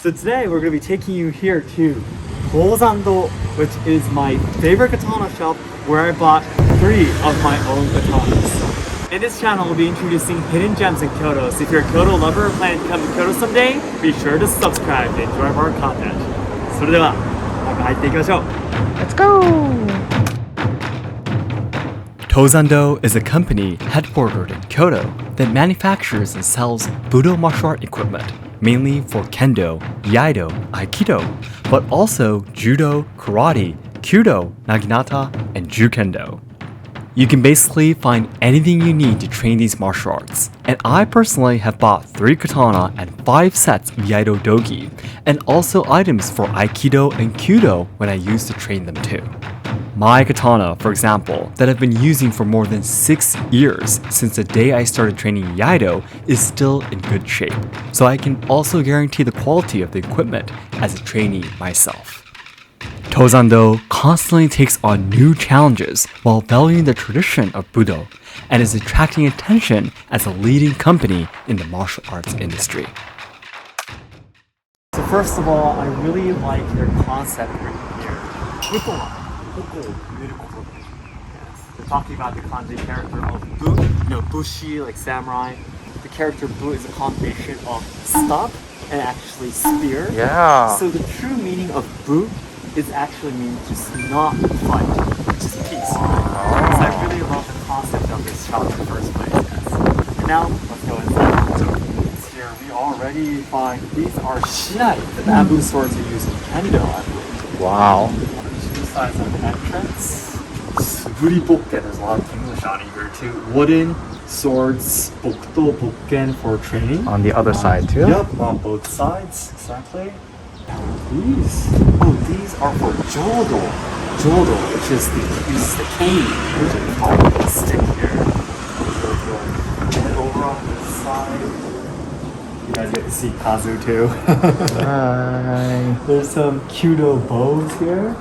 So today we're going to be taking you here to Tozando, which is my favorite katana shop where I bought 3 of my own katanas. In this channel, we'll be introducing hidden gems in Kyoto, so if you're a Kyoto lover or planning to come to Kyoto someday, be sure to subscribe to enjoy our content. それでは、中入っていきましょう。 Let's go! Tozando is a company headquartered in Kyoto that manufactures and sells Budo martial art equipment, mainly for Kendo, Iaido, Aikido, but also Judo, Karate, Kyudo, Naginata, and Jukendo. You can basically find anything you need to train these martial arts, and I personally have bought 3 katana and 5 sets of Iaido dogi, and also items for Aikido and Kyudo when I used to train them too. My katana, for example, that I've been using for more than 6 years since the day I started training Iaido is still in good shape, so I can also guarantee the quality of the equipment as a trainee myself. Tozando constantly takes on new challenges while valuing the tradition of Budo and is attracting attention as a leading company in the martial arts industry. So first of all, I really like their concept right here. Yes. They're talking about the kanji character of Bu, Bushi, like samurai. The character Bu is a combination of stop and actually spear. Yeah. So the true meaning of Bu is actually mean just not fight, just peace. So I really love the concept of this shop in the first place. Yes. And now let's go inside. So here we already find these are shinai, the bamboo swords you use in Kendo, I believe. Wow. Two sides of the entrance. Suburi bokken, there's a lot of English on here too. Wooden swords, bokdo bokken for training. On the other side too? Yep, on both sides, exactly. These are for Jodo. Jodo, which is the cane, which is called the stick here. And over on this side, you guys get to see Kazu too. Hi. There's some Kyudo bows here.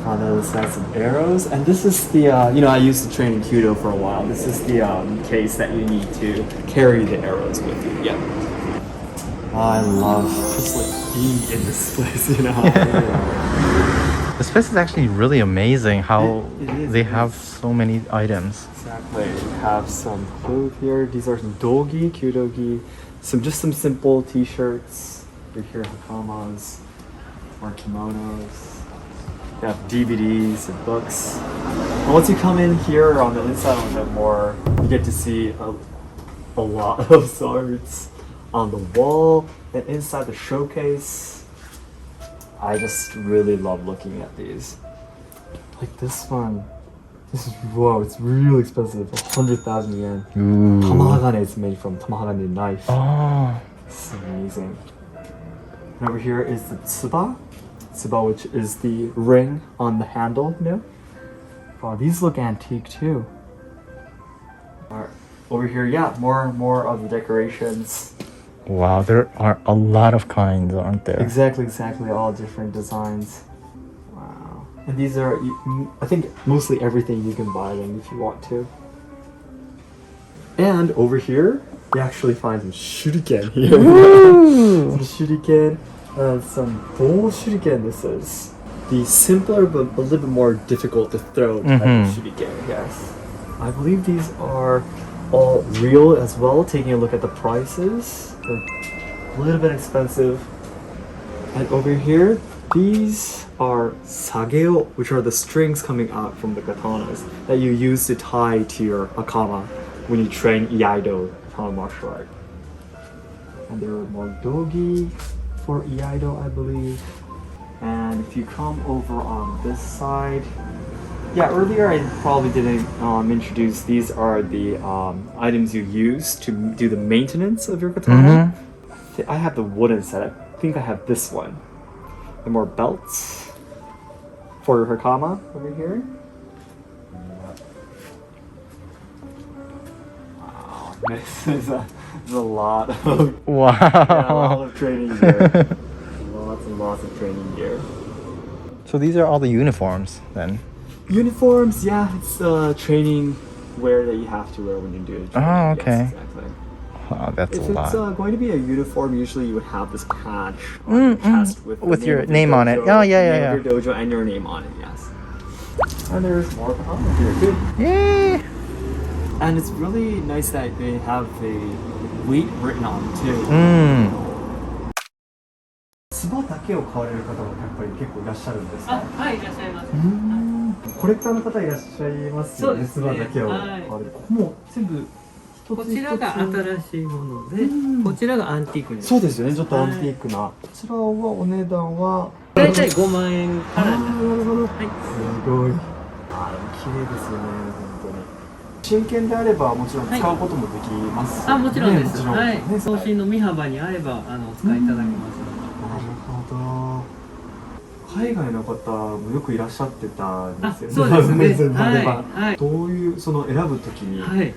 On the other side, some arrows. And this is the, I used to train in Kyudo for a while. This is the case that you need to carry the arrows with you. Yeah. I love just like being in this place, This place is actually really amazing how It is, they it have is. so many items. Exactly. We have some clothes here. These are some dogi, kyudogi, some simple t-shirts. We here hakamas, or kimonos. We have DVDs and books. And once you come in here on the inside a little bit more, you get to see a lot of swords on the wall and inside the showcase. I just really love looking at these. Like this one. This is, whoa, it's really expensive. 100,000 yen. Ooh. Tamahagane is made from Tamahagane knife. Oh. This is amazing. And over here is the tsuba. Tsuba, which is the ring on the handle, Oh, these look antique too. Alright. Over here, yeah, more of the decorations. Wow, there are a lot of kinds, aren't there? Exactly, all different designs. Wow. And these are, I think, mostly everything you can buy them if you want to. And over here, you actually find some shuriken here. Some shuriken, some bowl shuriken this is. The simpler but a little bit more difficult to throw type of shuriken, yes. I believe these are all real as well, taking a look at the prices. They're a little bit expensive. And over here, these are sageo, which are the strings coming out from the katanas that you use to tie to your hakama when you train Iaido katana martial art. And there are more dogi for Iaido, I believe. And if you come over on this side, yeah, earlier I probably didn't introduce, these are the items you use to do the maintenance of your katana. I have the wooden set. I think I have this one. And more belts for your hakama over here. Wow, this is a lot of Wow. yeah, a lot of training gear. Lots and lots of training gear. So these are all the uniforms then? Uniforms, yeah, it's training wear that you have to wear when you do it. Oh, okay. Yes, exactly. Wow, that's If a it's lot. going to be a uniform, usually you would have this patch on your chest with, With the your of name on it. dojo, Oh, yeah, yeah, name yeah. of your dojo and your name on it, yes. And there's more katana here too. Yay! And it's really nice that they have the weight written on it too. つばだけを買われる方がやっぱり結構いらっしゃるんですか？はい、いらっしゃいます。コレクターの方いらっしゃいますよね。つばだけを買われる。もう全部こちらが新しいもので、こちらがアンティークに。そうですよね。ちょっとアンティークな。こちらはお値段はだいたい5万円からになります。なるほど。はい。すごい。あ、でも綺麗ですよね。本当に。真剣であればもちろん使うこともできますよね。あ、もちろんです。もちろんはい。ね送信の身幅に合えばお使いいただけます。なるほど。海外の方もよくいらっしゃってたんですよね。そうですね。はいはい。どういうその選ぶときにはい。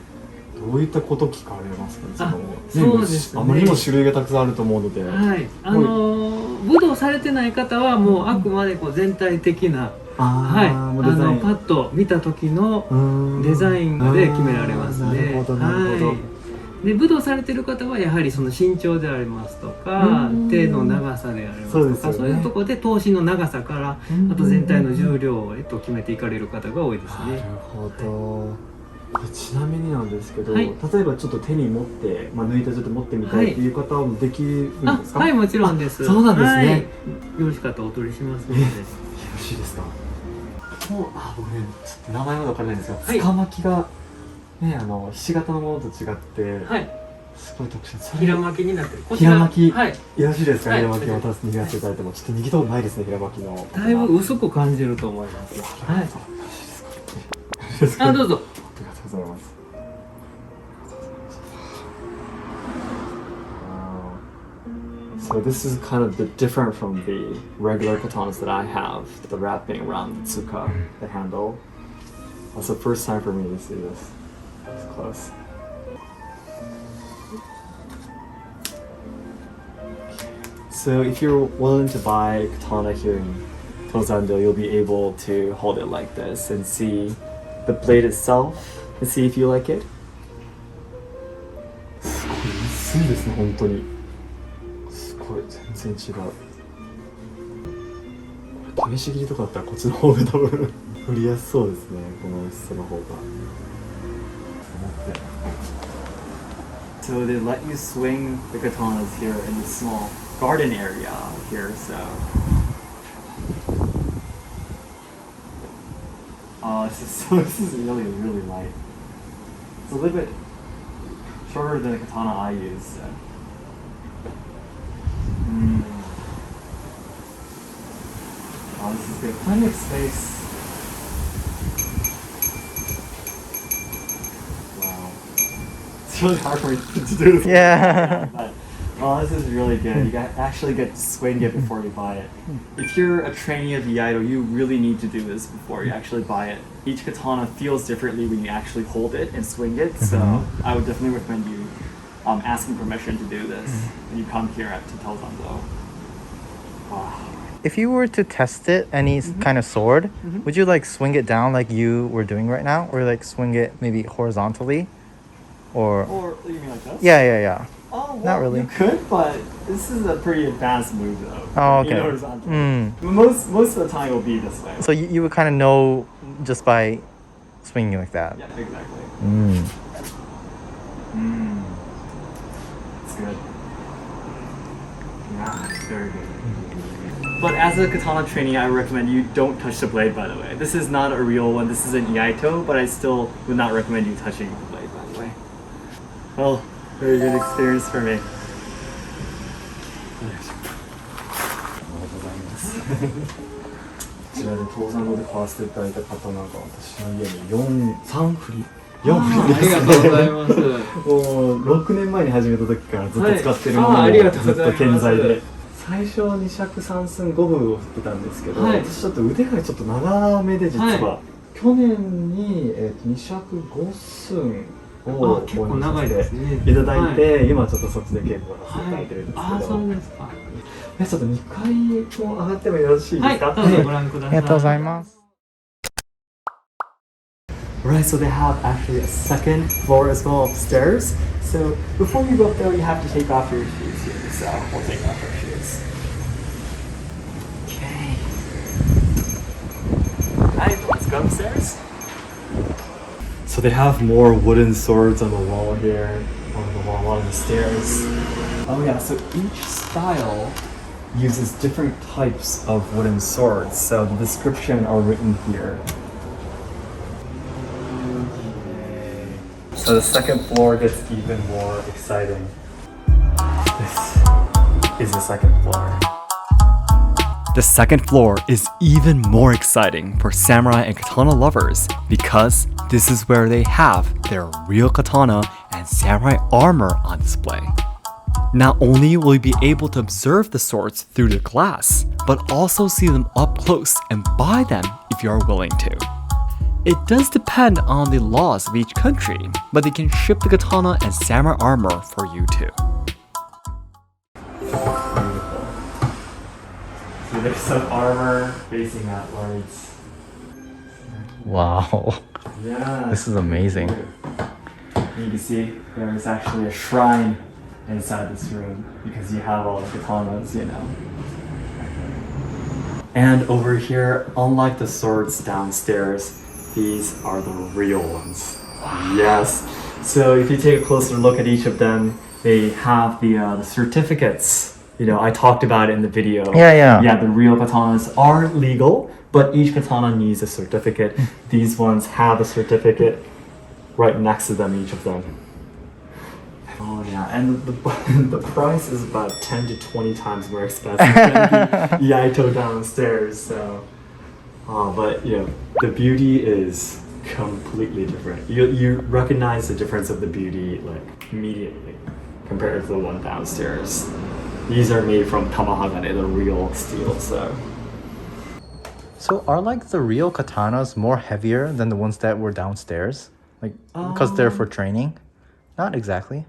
どういったこと聞かれますかね。そうですね。あまりにも種類がたくさんあると思うので。はい。武道されてない方はもうあくまでこう全体的な、はい。パッと見た時のデザインで決められますね。なるほどなるほど。で武道されてる方はやはりその身長でありますとか手の長さでありますとかそういうところで頭身の長さからあと全体の重量へと決めていかれる方が多いですね。なるほど。ちなみになんですけど、はい、例えばちょっと手に持って、抜いてちょっと持ってみたいっていう方もできるんですか？はい、もちろんです。そうなんですね。はい、よろしかったらお取りしますので。よろしいですか？もう僕ねちょっと名前まだわからないんですが、はい、つかまきがねひし形のものと違って、はい、すごい特殊。平巻きになってる。平巻き、はい、よろしいですか？はい、平巻きを渡す握らせていただいてもちょっと握ったことないですね。平巻きの。だいぶ薄く感じると思います。はい。よろしいですか？あ、どうぞ。ありがとうございます。So this is kind of different from the regular katanas that I have, the wrapping around the tsuka, the handle. It's the first time for me to see this. It's close. So if you're willing to buy a katana here in Tozando, you'll be able to hold it like this and see the blade itself and see if you like it. すごい薄いですね、本当に。すごい、全然違う。これ試し切りとかだったらこっちの方が多分振りやすそうですね、この薄さの方が。So they let you swing the katanas here in the small garden area here, so. This is really, really light. It's a little bit shorter than the katana I use, so. Oh, this is good. Plenty of space. Wow. It's really hard for me to do this. Yeah. But, oh, this is really good. You actually get to swing it before you buy it. If you're a trainee of Iaido, you really need to do this before you actually buy it. Each katana feels differently when you actually hold it and swing it, so I would definitely recommend you asking permission to do this when you come here to Tozando. Wow. If you were to test it, any kind of sword, would you like swing it down like you were doing right now, or like swing it maybe horizontally, or You mean like this? Yeah. Oh, well, not really. You could, but this is a pretty advanced move, though. Oh, okay. You know, horizontally. Most of the time, it will be this way. So you would kind of know just by swinging like that. Yeah, exactly. It's good. Yeah, it's very good. But as a katana trainee, I recommend you don't touch the blade, by the way. This is not a real one. This is an Iaito, but I still would not recommend you touching the blade, by the way. Well, very good experience for me. こちらで登山道で買わせていただいた刀が私の家に3振りですね。ありがとうございます。もう6年前に始めた時からずっと使ってるものありがとうずっございます。と健在で。最初2尺3寸5分を振ってたんですけど、私ちょっと腕がちょっと長めで実は、去年に、2尺5寸を結構長いですね。いただいて、今ちょっとそっちで稽古をさせていただいてるんですけど、あ、そうですか。ちょっと2階も上がってもよろしいですか？はい、どうぞご覧ください。ありがとうございます。Right, so they have actually a second floor as well upstairs. So before you go up there, you have to take off your shoes here. So we'll take off our shoes. Okay. Alright, let's go upstairs. So they have more wooden swords on the wall here, on the wall along the stairs. Oh yeah, so each style uses different types of wooden swords. So the description are written here. So the second floor gets even more exciting. This is the second floor. The second floor is even more exciting for samurai and katana lovers because this is where they have their real katana and samurai armor on display. Not only will you be able to observe the swords through the glass, but also see them up close and buy them if you are willing to. It does depend on the laws of each country, but they can ship the katana and samurai armor for you too. So there's some armor facing outwards. Wow. Yeah. This is amazing. You can see there is actually a shrine inside this room because you have all the katanas, you know. And over here, unlike the swords downstairs, these are the real ones. Yes. So if you take a closer look at each of them, they have the certificates. You know, I talked about it in the video. Yeah. Yeah, the real katanas are legal, but each katana needs a certificate. These ones have a certificate right next to them, each of them. Oh yeah, and the price is about 10 to 20 times more expensive than the Iaido downstairs. So, but you know, the beauty is completely different. You recognize the difference of the beauty like immediately compared to the one downstairs. These are made from tamahagane, the real steel. So are like the real katanas more heavier than the ones that were downstairs? Like because they're for training? Not exactly.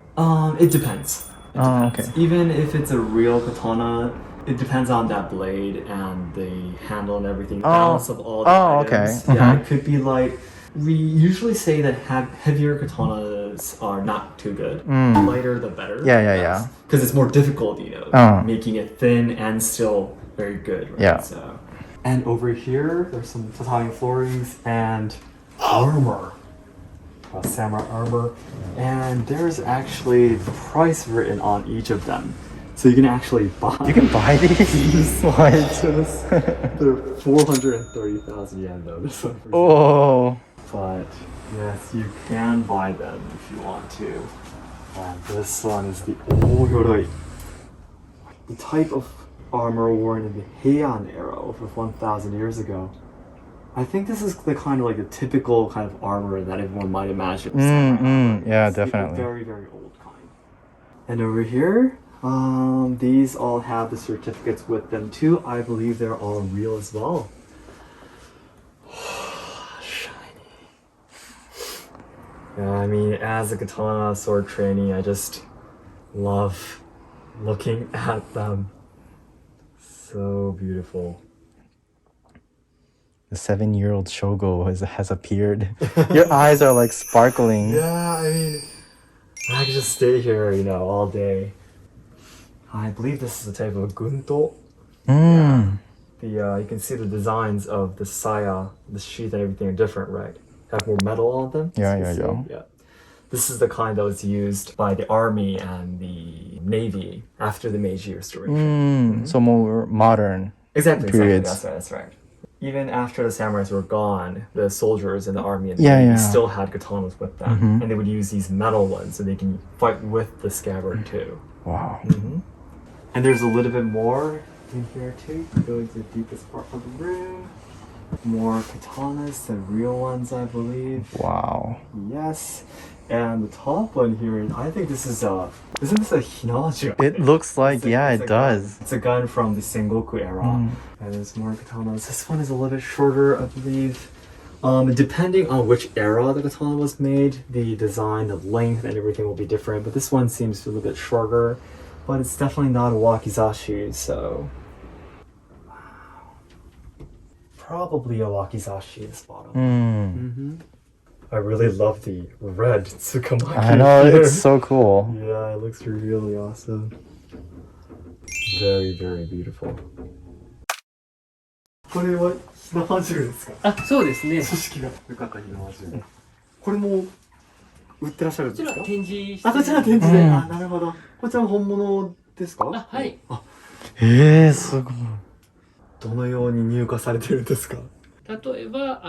It depends. It Oh, depends. okay. Even if it's a real katana, it depends on that blade and the handle and everything. Balance of all the items. okay. Yeah, Mhm. it could be like we usually say that heavier katanas are not too good. The lighter, the better. Yeah. Because it's more difficult, you know, Oh. making it thin and still very good. Right? Yeah. So, and over here, there's some tatami floorings and armor. Samurai armor, and there's actually the price written on each of them, so you can actually buy. You can buy these? What? They're 430,000 yen though. This one. Oh. But yes, you can buy them if you want to. And this one is the Oyoroi, the type of armor worn in the Heian era over 1,000 years ago. I think this is the kind of like the typical kind of armor that everyone might imagine. Yeah, It's the definitely. very, very old kind. And over here, these all have the certificates with them too. I believe they're all real as well. Shiny. Yeah, I mean, as a katana sword trainee, I just love looking at them. So beautiful. The 7-year-old Shogo has appeared. Your eyes are like sparkling. Yeah, I mean, I could just stay here, you know, all day. I believe this is a type of gunto. You can see the designs of the saya, the sheath and everything are different, right? Have more metal on them. Yeah. This is the kind that was used by the army and the navy after the Meiji Restoration. So more modern. Exactly. periods. That's right. Even after the samurais were gone, the soldiers in the army and the Yeah, navy yeah. still had katanas with them, and they would use these metal ones so they can fight with the scabbard too. Wow. And there's a little bit more in here too. Go into the deepest part of the room. More katanas, the real ones, I believe. Wow. Yes. And the top one here, I think this is isn't this a Hinaji? It looks like, It's a it gun. does. It's a gun from the Sengoku era. And there's more katanas. This one is a little bit shorter, I believe. Depending on which era the katana was made, the design, the length, and everything will be different. But this one seems a little bit shorter. But it's definitely not a wakizashi, so... Wow. Probably a wakizashi, this bottom. I really love the red Tsukamaki. I know, here. it's so cool. Yeah, it looks really awesome. Very, very beautiful. これはひなまじゅうですか？あ、そうですね。組織がよかったひなまじゅう。これも売ってらっしゃるんですか？こちら展示してあ、こちら展示で。うんあ、なるほど。こちらも本物ですか？あ、はい。すごい。どのように入荷されてるんですか？例えば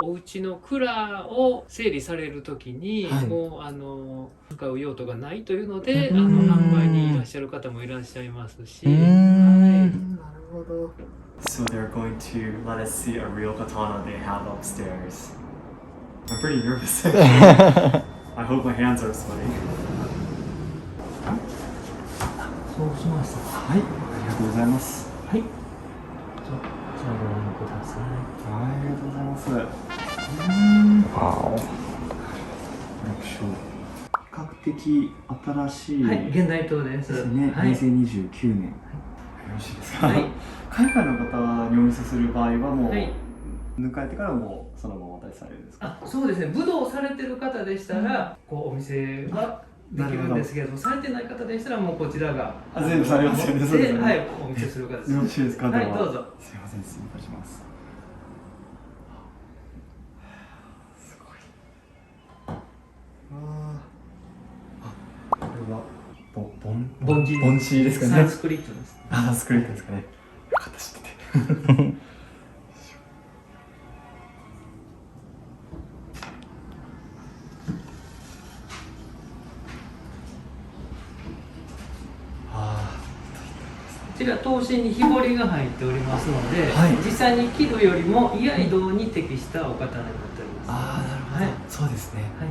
お家の蔵を整理されるときに、はいもう使う用途がないというので、うん販売にいらっしゃる方もいらっしゃいますし、うんはいなるほど。So they're going to let us see a real katana they have upstairs. I'm pretty nervous. I hope my hands are sweaty. そうしました。はい、ありがとうございます。はい。じゃあこちらご覧ください。ありがとうございます。わ比較的新しいはい、現代刀です。ですね。はい。平成29年。よろしいですか？はい海外の方にお見せする場合はもう、はい抜かれてからもうそのままお渡しされるんですか？あ、そうですね。武道をされてる方でしたら、こうお店はできるんですけれども、されてない方でしたらもうこちらが全部されますよね。そうですよね。はい、お見せする形です。よろしいですか？はい、ではどうぞ。すいません、失礼いたします。すごい。これは凡字凡字ですかね。サンスクリットです。サンスクリットですかね。よかった、知ってて。こちら刀身に木彫りが入っておりますので、はい実際に切るよりも居合道に適したお刀になっております。ああ、なるほど。はいそうですね。はい、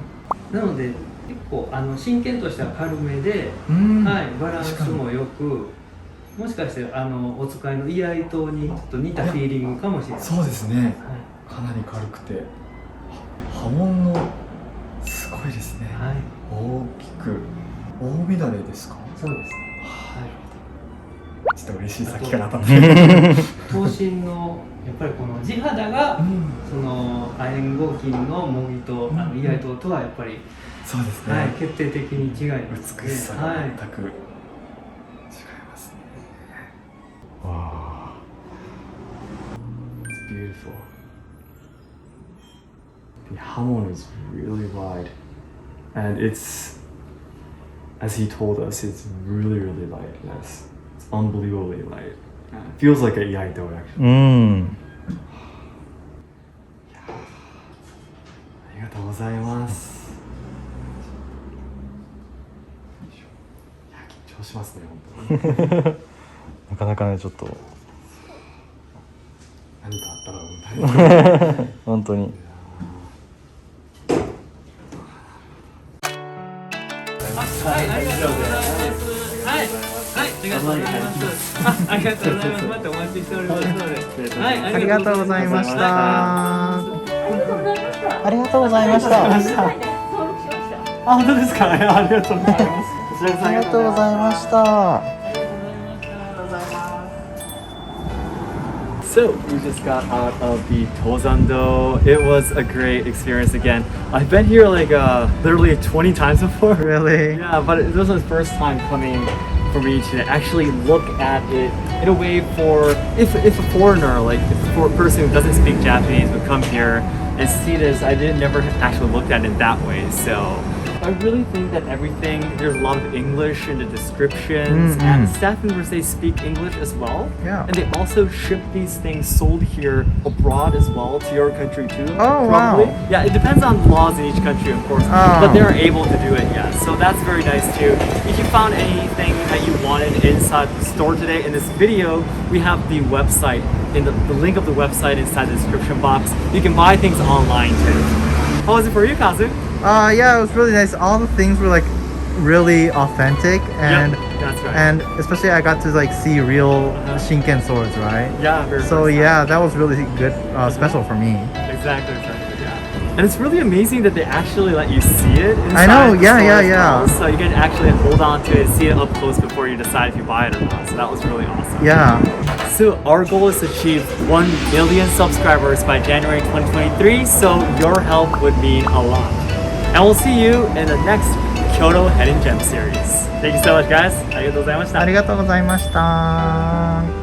なので結構真剣としては軽めで、うんはい、バランスもよく、もしかしてお使いの居合刀にちょっと似たフィーリングかもしれない。そうですね。はかなり軽くて、刃文のすごいですね。い、はい、大きく大乱れですか？そうですね。ちょっと嬉しい先から当たっはい、て。刀身のやっぱりこの地肌が、その亜鉛合金の模擬と居合刀とはやっぱり、そうですね。はい、決定的に違いますね。美しさがはい全く違いますね。わあ。It's beautiful. The hamon is really wide, and it's, as he told us, it's really, really light. Yes, it's unbelievably light. It feels like a iaido actually. うん。ありがとうございます。いや、緊張しますね、本当に。なかなかね、ちょっと何かあったら本当に。本当に。はい、ありがとうございます。はい、はい、ありがとうございます。ありがとうございます。またお待ちしておりますので。はい、ありがとうございました。はありがとうございました。あ、本当ですか？ありがとうございます。こちらこそありがとうございました。 So we just got out of the Tozando. It was a great experience again. I've been here like literally 20 times before. Really? Yeah, but this was the first time coming for me to actually look at it in a way for if a foreigner, like if a person who doesn't speak Japanese would come here and see this. I didn't never actually looked at it that way. So I really think that everything, there's a lot of English in the descriptions, and the staff members, they speak English as well. Yeah. And they also ship these things sold here abroad as well to your country too. Oh, probably. wow. Yeah, it depends on laws in each country, of course, but they're able to do it, yeah. So that's very nice too. If you found anything that you wanted inside the store today, in this video, we have the website, in the link of the website inside the description box. You can buy things online too. How was it for you, Kazu? Yeah, it was really nice. All the things were like really authentic, and Yep, that's right. and especially I got to like see real Shinken swords, right? Yeah, very So nice. yeah, that was really good, special for me. Exactly, yeah. And it's really amazing that they actually let you see it inside. I know, the yeah, store yeah, as yeah. well. So you can actually hold on to it, see it up close before you decide if you buy it or not. So that was really awesome. Yeah. So our goal is to achieve 1 million subscribers by January 2023. So your help would mean a lot. And we'll see you in the next Kyoto Hidden Gem series. Thank you so much, guys. ありがとうございました。ありがとうございました。